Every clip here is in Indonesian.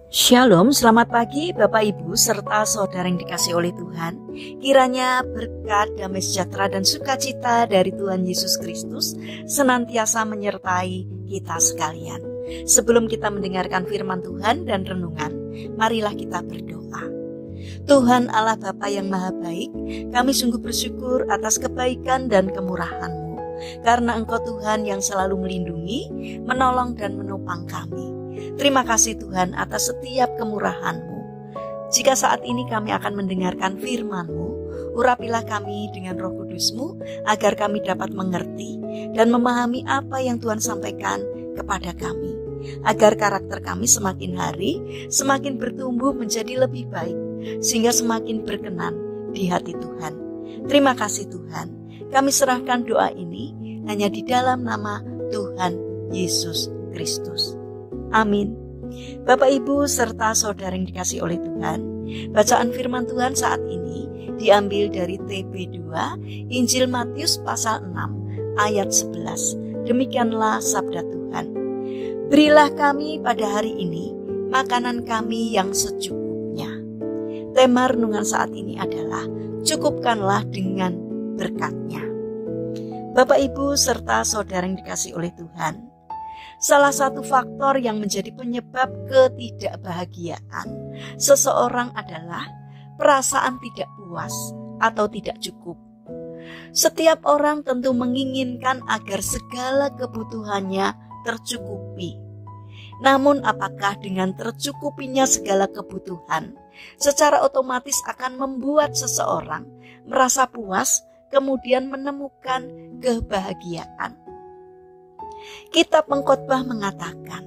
Shalom, selamat pagi Bapak Ibu serta saudara yang dikasihi oleh Tuhan. Kiranya berkat, damai sejahtera dan sukacita dari Tuhan Yesus Kristus senantiasa menyertai kita sekalian. Sebelum kita mendengarkan firman Tuhan dan renungan, marilah kita berdoa. Tuhan Allah Bapa yang Maha Baik, kami sungguh bersyukur atas kebaikan dan kemurahan-Mu. Karena Engkau Tuhan yang selalu melindungi, menolong dan menopang kami. Terima kasih Tuhan atas setiap kemurahan-Mu. Jika saat ini kami akan mendengarkan firman-Mu, urapilah kami dengan Roh Kudus-Mu agar kami dapat mengerti dan memahami apa yang Tuhan sampaikan kepada kami. Agar karakter kami semakin hari semakin bertumbuh menjadi lebih baik, sehingga semakin berkenan di hati Tuhan. Terima kasih Tuhan. Kami serahkan doa ini hanya di dalam nama Tuhan Yesus Kristus. Amin. Bapak Ibu serta saudara yang dikasihi oleh Tuhan, bacaan firman Tuhan saat ini diambil dari TB2 Injil Matius pasal 6 ayat 11. Demikianlah sabda Tuhan. Berilah kami pada hari ini makanan kami yang secukupnya. Tema renungan saat ini adalah cukupkanlah dengan berkat-Nya. Bapak Ibu serta saudara yang dikasihi oleh Tuhan, salah satu faktor yang menjadi penyebab ketidakbahagiaan seseorang adalah perasaan tidak puas atau tidak cukup. Setiap orang tentu menginginkan agar segala kebutuhannya tercukupi. Namun apakah dengan tercukupinya segala kebutuhan secara otomatis akan membuat seseorang merasa puas kemudian menemukan kebahagiaan? Kitab Pengkhotbah mengatakan,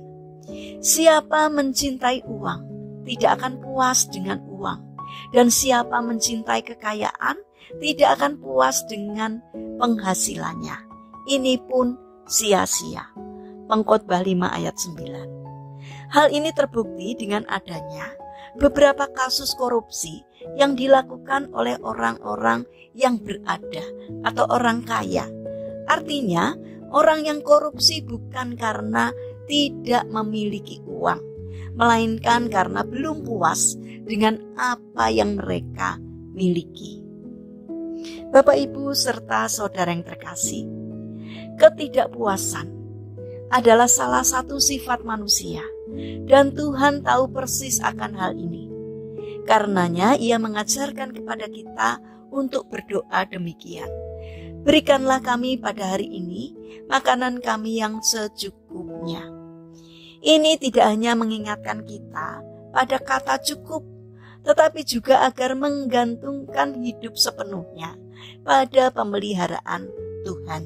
siapa mencintai uang tidak akan puas dengan uang, dan siapa mencintai kekayaan tidak akan puas dengan penghasilannya. Ini pun sia-sia. Pengkhotbah 5 ayat 9. Hal ini terbukti dengan adanya beberapa kasus korupsi yang dilakukan oleh orang-orang yang berada atau orang kaya. Artinya, orang yang korupsi bukan karena tidak memiliki uang, melainkan karena belum puas dengan apa yang mereka miliki. Bapak Ibu serta saudara yang terkasih, ketidakpuasan adalah salah satu sifat manusia, dan Tuhan tahu persis akan hal ini. Karenanya Ia mengajarkan kepada kita untuk berdoa demikian. Berikanlah kami pada hari ini makanan kami yang secukupnya. Ini tidak hanya mengingatkan kita pada kata cukup, tetapi juga agar menggantungkan hidup sepenuhnya pada pemeliharaan Tuhan.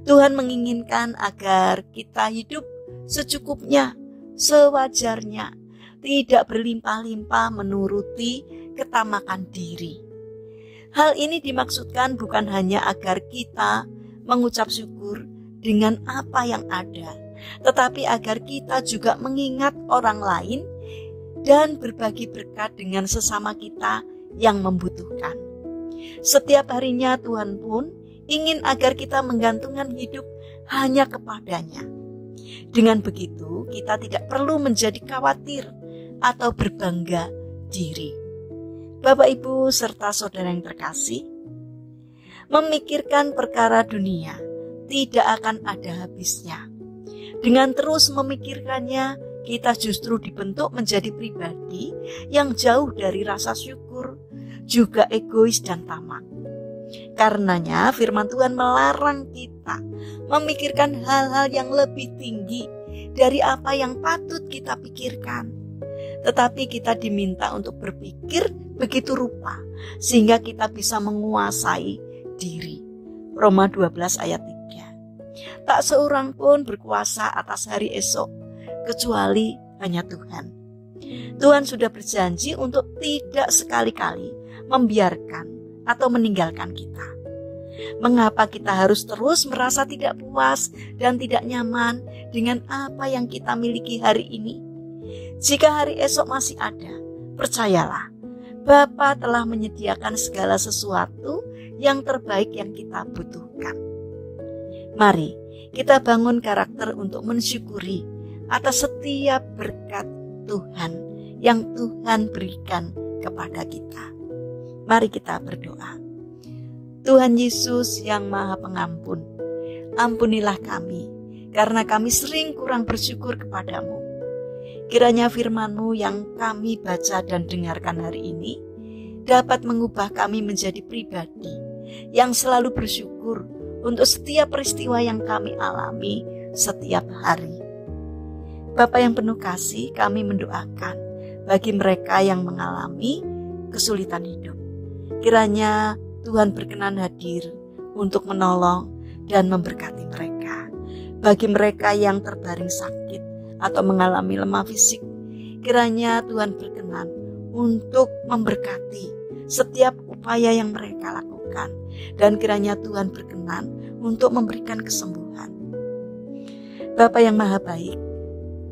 Tuhan menginginkan agar kita hidup secukupnya, sewajarnya, tidak berlimpah-limpah menuruti ketamakan diri. Hal ini dimaksudkan bukan hanya agar kita mengucap syukur dengan apa yang ada, tetapi agar kita juga mengingat orang lain dan berbagi berkat dengan sesama kita yang membutuhkan. Setiap harinya Tuhan pun ingin agar kita menggantungkan hidup hanya kepada-Nya. Dengan begitu, kita tidak perlu menjadi khawatir atau berbangga diri. Bapak Ibu serta saudara yang terkasih, memikirkan perkara dunia tidak akan ada habisnya. Dengan terus memikirkannya, kita justru dibentuk menjadi pribadi yang jauh dari rasa syukur, juga egois dan tamak. Karenanya firman Tuhan melarang kita memikirkan hal-hal yang lebih tinggi dari apa yang patut kita pikirkan. Tetapi kita diminta untuk berpikir begitu rupa sehingga kita bisa menguasai diri. Roma 12 ayat 3. Tak seorang pun berkuasa atas hari esok kecuali hanya Tuhan. Tuhan sudah berjanji untuk tidak sekali-kali membiarkan atau meninggalkan kita. Mengapa kita harus terus merasa tidak puas dan tidak nyaman dengan apa yang kita miliki hari ini? Jika hari esok masih ada, percayalah, Bapa telah menyediakan segala sesuatu yang terbaik yang kita butuhkan. Mari kita bangun karakter untuk mensyukuri atas setiap berkat Tuhan yang Tuhan berikan kepada kita. Mari kita berdoa. Tuhan Yesus yang Maha Pengampun, ampunilah kami, karena kami sering kurang bersyukur kepadamu. Kiranya firman-Mu yang kami baca dan dengarkan hari ini dapat mengubah kami menjadi pribadi yang selalu bersyukur untuk setiap peristiwa yang kami alami setiap hari. Bapa yang penuh kasih, kami mendoakan bagi mereka yang mengalami kesulitan hidup. Kiranya Tuhan berkenan hadir untuk menolong dan memberkati mereka. Bagi mereka yang terbaring sakit atau mengalami lemah fisik, kiranya Tuhan berkenan untuk memberkati setiap upaya yang mereka lakukan, dan kiranya Tuhan berkenan untuk memberikan kesembuhan. Bapa yang Maha Baik,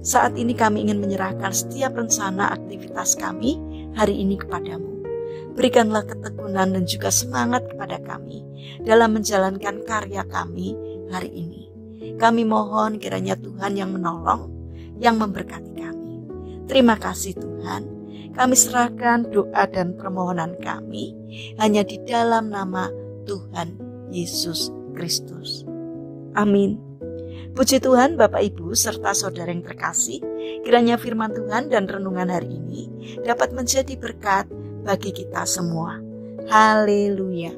saat ini kami ingin menyerahkan setiap rencana aktivitas kami hari ini kepadamu. Berikanlah ketekunan dan juga semangat kepada kami dalam menjalankan karya kami hari ini. Kami mohon kiranya Tuhan yang menolong, yang memberkati kami. Terima kasih Tuhan. Kami serahkan doa dan permohonan kami hanya di dalam nama Tuhan Yesus Kristus. Amin. Puji Tuhan, Bapak Ibu serta saudara yang terkasih, kiranya firman Tuhan dan renungan hari ini dapat menjadi berkat bagi kita semua. Haleluya.